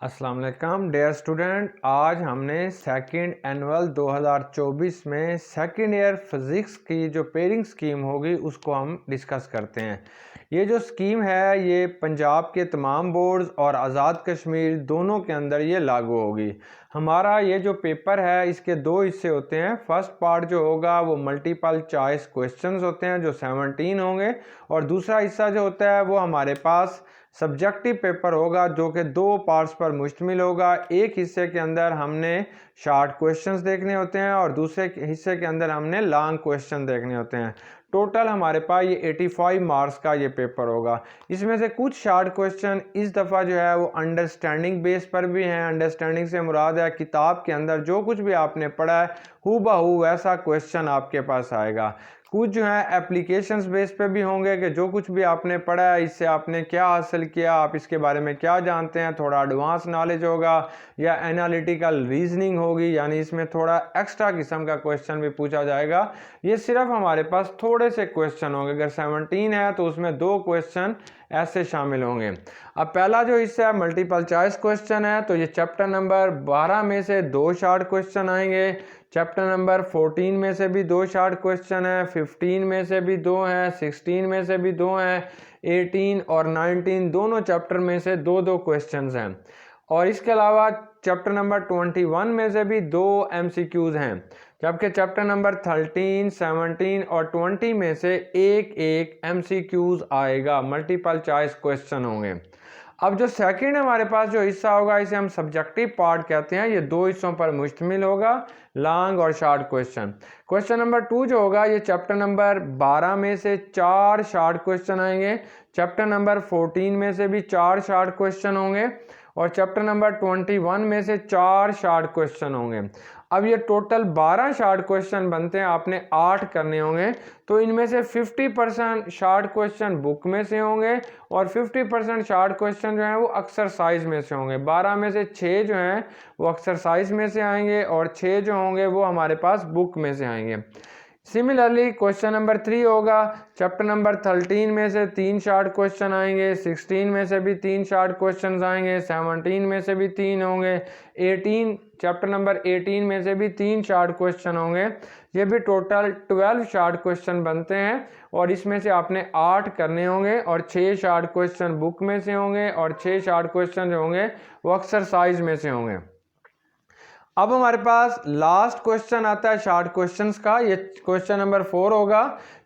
अस्सलाम वालेकुम dear student. आज हमने सेकंड एनुअल 2024 में सेकंड ईयर फिज़िक्स की जो पेयरिंग स्कीम होगी उसको हम डिस्कस करते हैं। ये जो स्कीम है ये पंजाब के तमाम बोर्ड्स और आज़ाद कश्मीर दोनों के अंदर ये लागू होगी। हमारा ये जो पेपर है इसके दो हिस्से होते हैं। फर्स्ट पार्ट जो होगा वो मल्टीपल चॉइस क्वेश्चंस होते हैं जो 17 होंगे, और दूसरा हिस्सा जो होता है वो हमारे पास सब्जेक्टिव पेपर होगा जो कि दो पार्ट्स पर मुश्तमिल होगा। एक हिस्से के अंदर हमने शॉर्ट क्वेश्चंस देखने होते हैं और दूसरे हिस्से के अंदर हमने लॉन्ग क्वेश्चन देखने होते हैं। टोटल हमारे पास ये 85 मार्क्स का ये पेपर होगा। इसमें से कुछ शॉर्ट क्वेश्चन इस दफ़ा जो है वो अंडरस्टैंडिंग बेस पर भी हैं। अंडरस्टैंडिंग से मुराद है किताब के अंदर जो कुछ भी आपने पढ़ा है हूबहू वैसा क्वेश्चन आपके पास आएगा। कुछ जो है एप्लीकेशंस बेस पे भी होंगे कि जो कुछ भी आपने पढ़ा है इससे आपने क्या हासिल किया, आप इसके बारे में क्या जानते हैं। थोड़ा एडवांस नॉलेज होगा या एनालिटिकल रीजनिंग होगी, यानी इसमें थोड़ा एक्स्ट्रा किस्म का क्वेश्चन भी पूछा जाएगा। ये सिर्फ हमारे पास थोड़े से क्वेश्चन होंगे। अगर 17 है तो उसमें 2 क्वेश्चन ऐसे शामिल होंगे। अब पहला जो हिस्सा है मल्टीपल चॉइस क्वेश्चन है, तो ये चैप्टर नंबर 12 में से 2 शॉर्ट क्वेश्चन आएंगे। चैप्टर नंबर 14 में से भी 2 शॉर्ट क्वेश्चन है, 15 में से भी 2 हैं, 16 में से भी 2 हैं, 18 और 19 दोनों चैप्टर में से 2-2 क्वेश्चंस हैं। और इसके अलावा चैप्टर नंबर 21 में से भी 2 MCQs हैं, जबकि चैप्टर नंबर 13, 17 और 20 में से एक MCQs आएगा, मल्टीपल चॉइस क्वेश्चन होंगे। अब जो सेकंड हमारे पास जो हिस्सा होगा इसे हम सब्जेक्टिव पार्ट कहते हैं। ये 2 हिस्सों पर मुश्तमिल होगा, लॉन्ग और शॉर्ट क्वेश्चन। क्वेश्चन नंबर 2 जो होगा ये चैप्टर नंबर 12 में से 4 शॉर्ट क्वेश्चन आएंगे। चैप्टर नंबर 14 में से भी 4 शॉर्ट क्वेश्चन होंगे और चैप्टर नंबर 21 में से 4 शॉर्ट क्वेश्चन होंगे। अब ये टोटल 12 शॉर्ट क्वेश्चन बनते हैं, आपने 8 करने होंगे। तो इनमें से 50% शॉर्ट क्वेश्चन बुक में से होंगे और 50% शॉर्ट क्वेश्चन जो हैं वो एक्सरसाइज में से होंगे। 12 में से 6 जो हैं वो एक्सरसाइज में से आएंगे और 6 जो होंगे वो हमारे पास बुक में से आएंगे। सिमिलरली क्वेश्चन नंबर 3 होगा। चैप्टर नंबर 13 में से 3 शॉर्ट क्वेश्चन आएंगे, 16 में से भी 3 शॉर्ट क्वेश्चन आएंगे, 17 में से भी 3 होंगे, 18 चैप्टर नंबर 18 में से भी 3 शॉर्ट क्वेश्चन होंगे। ये भी टोटल 12 शॉर्ट क्वेश्चन बनते हैं और इसमें से आपने 8 करने होंगे और 6 शॉर्ट क्वेश्चन बुक में से होंगे और 6 शॉर्ट क्वेश्चन जो होंगे वो एक्सरसाइज में से होंगे। अब हमारे पास लास्ट क्वेश्चन आता है शॉर्ट क्वेश्चंस का। ये क्वेश्चन नंबर 4 होगा।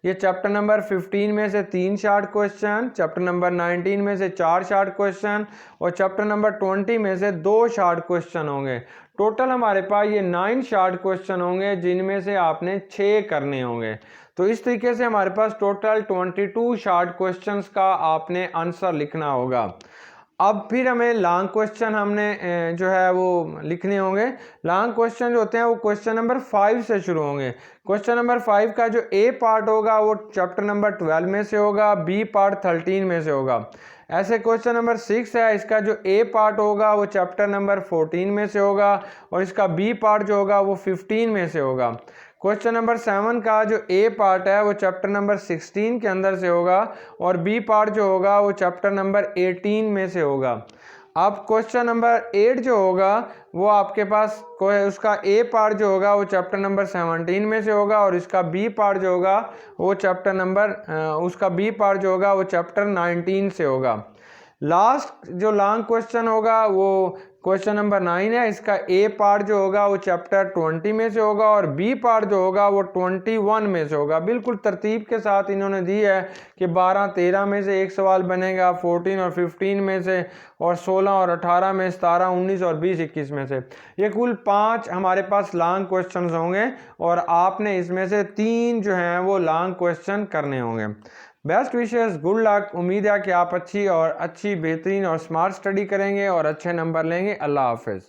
ये चैप्टर नंबर 15 में से 3 शॉर्ट क्वेश्चन, चैप्टर नंबर 19 में से 4 शॉर्ट क्वेश्चन और चैप्टर नंबर 20 में से 2 शॉर्ट क्वेश्चन होंगे। टोटल हमारे पास ये 9 शॉर्ट क्वेश्चन होंगे जिनमें से आपने 6 करने होंगे। तो इस तरीके से हमारे पास टोटल 22 शॉर्ट क्वेश्चंस का आपने आंसर लिखना होगा। अब फिर हमें लॉन्ग क्वेश्चन हमने जो है वो लिखने होंगे। लॉन्ग क्वेश्चन जो होते हैं वो क्वेश्चन नंबर 5 से शुरू होंगे। क्वेश्चन नंबर 5 का जो ए पार्ट होगा वो चैप्टर नंबर 12 में से होगा, बी पार्ट 13 में से होगा। ऐसे क्वेश्चन नंबर 6 है, इसका जो ए पार्ट होगा वो चैप्टर नंबर 14 में से होगा और इसका बी पार्ट जो होगा वो 15 में से होगा। क्वेश्चन नंबर 7 का जो ए पार्ट है वो चैप्टर नंबर 16 के अंदर से होगा और बी पार्ट जो होगा वो चैप्टर नंबर 18 में से होगा। अब क्वेश्चन नंबर 8 जो होगा वो आपके पास उसका ए पार्ट जो होगा वो चैप्टर नंबर 17 में से होगा और इसका बी पार्ट जो होगा वो चैप्टर नंबर उसका बी पार्ट जो होगा वो चैप्टर 19 से होगा। लास्ट जो लॉन्ग क्वेश्चन होगा वो क्वेश्चन नंबर 9 है। इसका ए पार्ट जो होगा वो चैप्टर 20 में से होगा और बी पार्ट जो होगा वो 21 में से होगा। बिल्कुल तरतीब के साथ इन्होंने दी है कि 12-13 में से एक सवाल बनेगा, 14 और 15 में से, और 16 और 18 में, 17, 19 और 20, 21 में से। ये कुल 5 हमारे पास लॉन्ग क्वेश्चन होंगे और आपने इसमें से 3 जो हैं वो लॉन्ग क्वेश्चन करने होंगे। Best wishes, good luck. उम्मीद है कि आप अच्छी बेहतरीन और स्मार्ट स्टडी करेंगे और अच्छे नंबर लेंगे। अल्लाह हाफिज़।